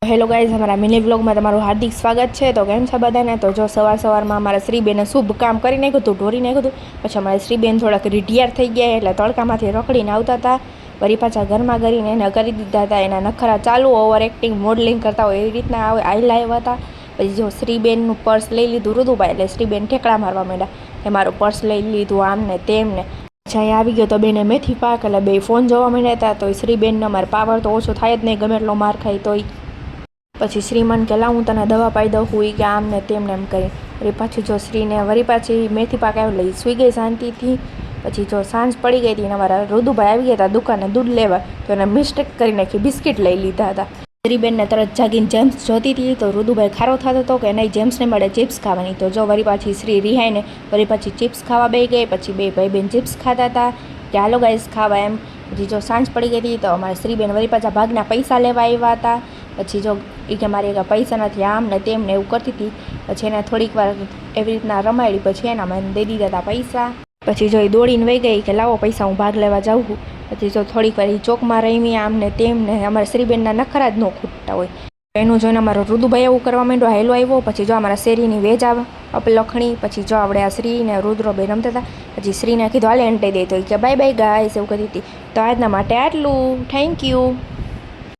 Hello guys, અમારા mini વ્લોગમાં તમારું હાર્દિક સ્વાગત છે। તો કેમ છે બધાને? તો જો સવારમાં અમારા શ્રીબેને શુભ કામ કરી નાખ્યું હતું, ઢોરી નાખ્યું હતું। પછી અમારા શ્રીબેન થોડાક રીઢિયાર થઈ ગયા, એટલે તડકામાંથી રખડીને આવતા હતા। વળી પાછા ઘરમાં કરીને એને કરી દીધા હતા। એના નખરા ચાલુ ઓવર એક્ટિંગ મોડલિંગ કરતા હોય એવી રીતના આયલા આવ્યા હતા। પછી જો શ્રીબેનનું પર્સ લઈ લીધું ઋતુભાઈ, એટલે શ્રીબેન ઠેકડા મારવા માંડ્યા કે મારું પર્સ લઈ લીધું આમને તેમને। પછી આવી ગયો તો બેને મેથી પાક, એટલે બે ફોન જોવા માંડ્યા હતા। તો શ્રીબેનનો અમારે પાવર તો ઓછો થાય જ નહીં, ગમે એટલો માર ખાય તોય। પછી શ્રીમન કે લાવ હું તને દવા પાઈ દઉં હું કે આમ ને તેમને એમ કરી। વળી પાછી જો શ્રીને વળી પાછી મેથી પાક આવી લઈ સૂઈ ગઈ શાંતિથી। પછી જો સાંજ પડી ગઈ હતી ને અમારા રુદુભાઈ આવી ગયા હતા દુકાને દૂધ લેવા, તો એને મિસ્ટેક કરી નાખી, બિસ્કિટ લઈ લીધા હતા। શ્રીબેનને તરત જાગીને જેમ્સ જોતી હતી, તો રુદુભાઈ ખારો થતો હતો કે નહીં જેમ્સને મળે ચિપ્સ ખાવાની। તો જો વળી પાછી શ્રી રિહાઈને વળી પાછી ચિપ્સ ખાવા બેસી ગઈ। પછી બે ભાઈ બેન ચિપ્સ ખાતા હતા કે હાલો ગાઈસ ખાવા એમ। પછી જો સાંજ પડી ગઈ હતી, તો અમારા શ્રીબેન વળી પાછા ભાગના પૈસા લેવા આવ્યા હતા। પછી જો એ કે મારી પૈસા નથી આમ ને તેમને એવું કરતી હતી। પછી એને થોડીક વાર એવી રીતના રમાડી, પછી એના મને દઈ દીધા હતા પૈસા। પછી જો એ દોડીને વહી ગઈ કે લાવો પૈસા હું ભાગ લેવા જાઉં છું। પછી જો થોડીક વાર એ ચોકમાં રમી આમ ને તેમને, અમારા શ્રીબેનના નખરા જ ન ખૂટતા હોય। એનું જોઈને અમારો રુદુભાઈ એવું કરવા માંડ્યો, હાયલો આવ્યો। પછી જો અમારા શેરીની વેજ લખણી। પછી જો આપણે આ શ્રી ને રુદ્રો બે રમતા હતા। પછી શ્રીને કીધું હાલે એન્ટાઈ દે, તો કે બાય બાય ગાઈસ એવું કરી હતી। તો આજના માટે આટલું, થેન્ક યુ।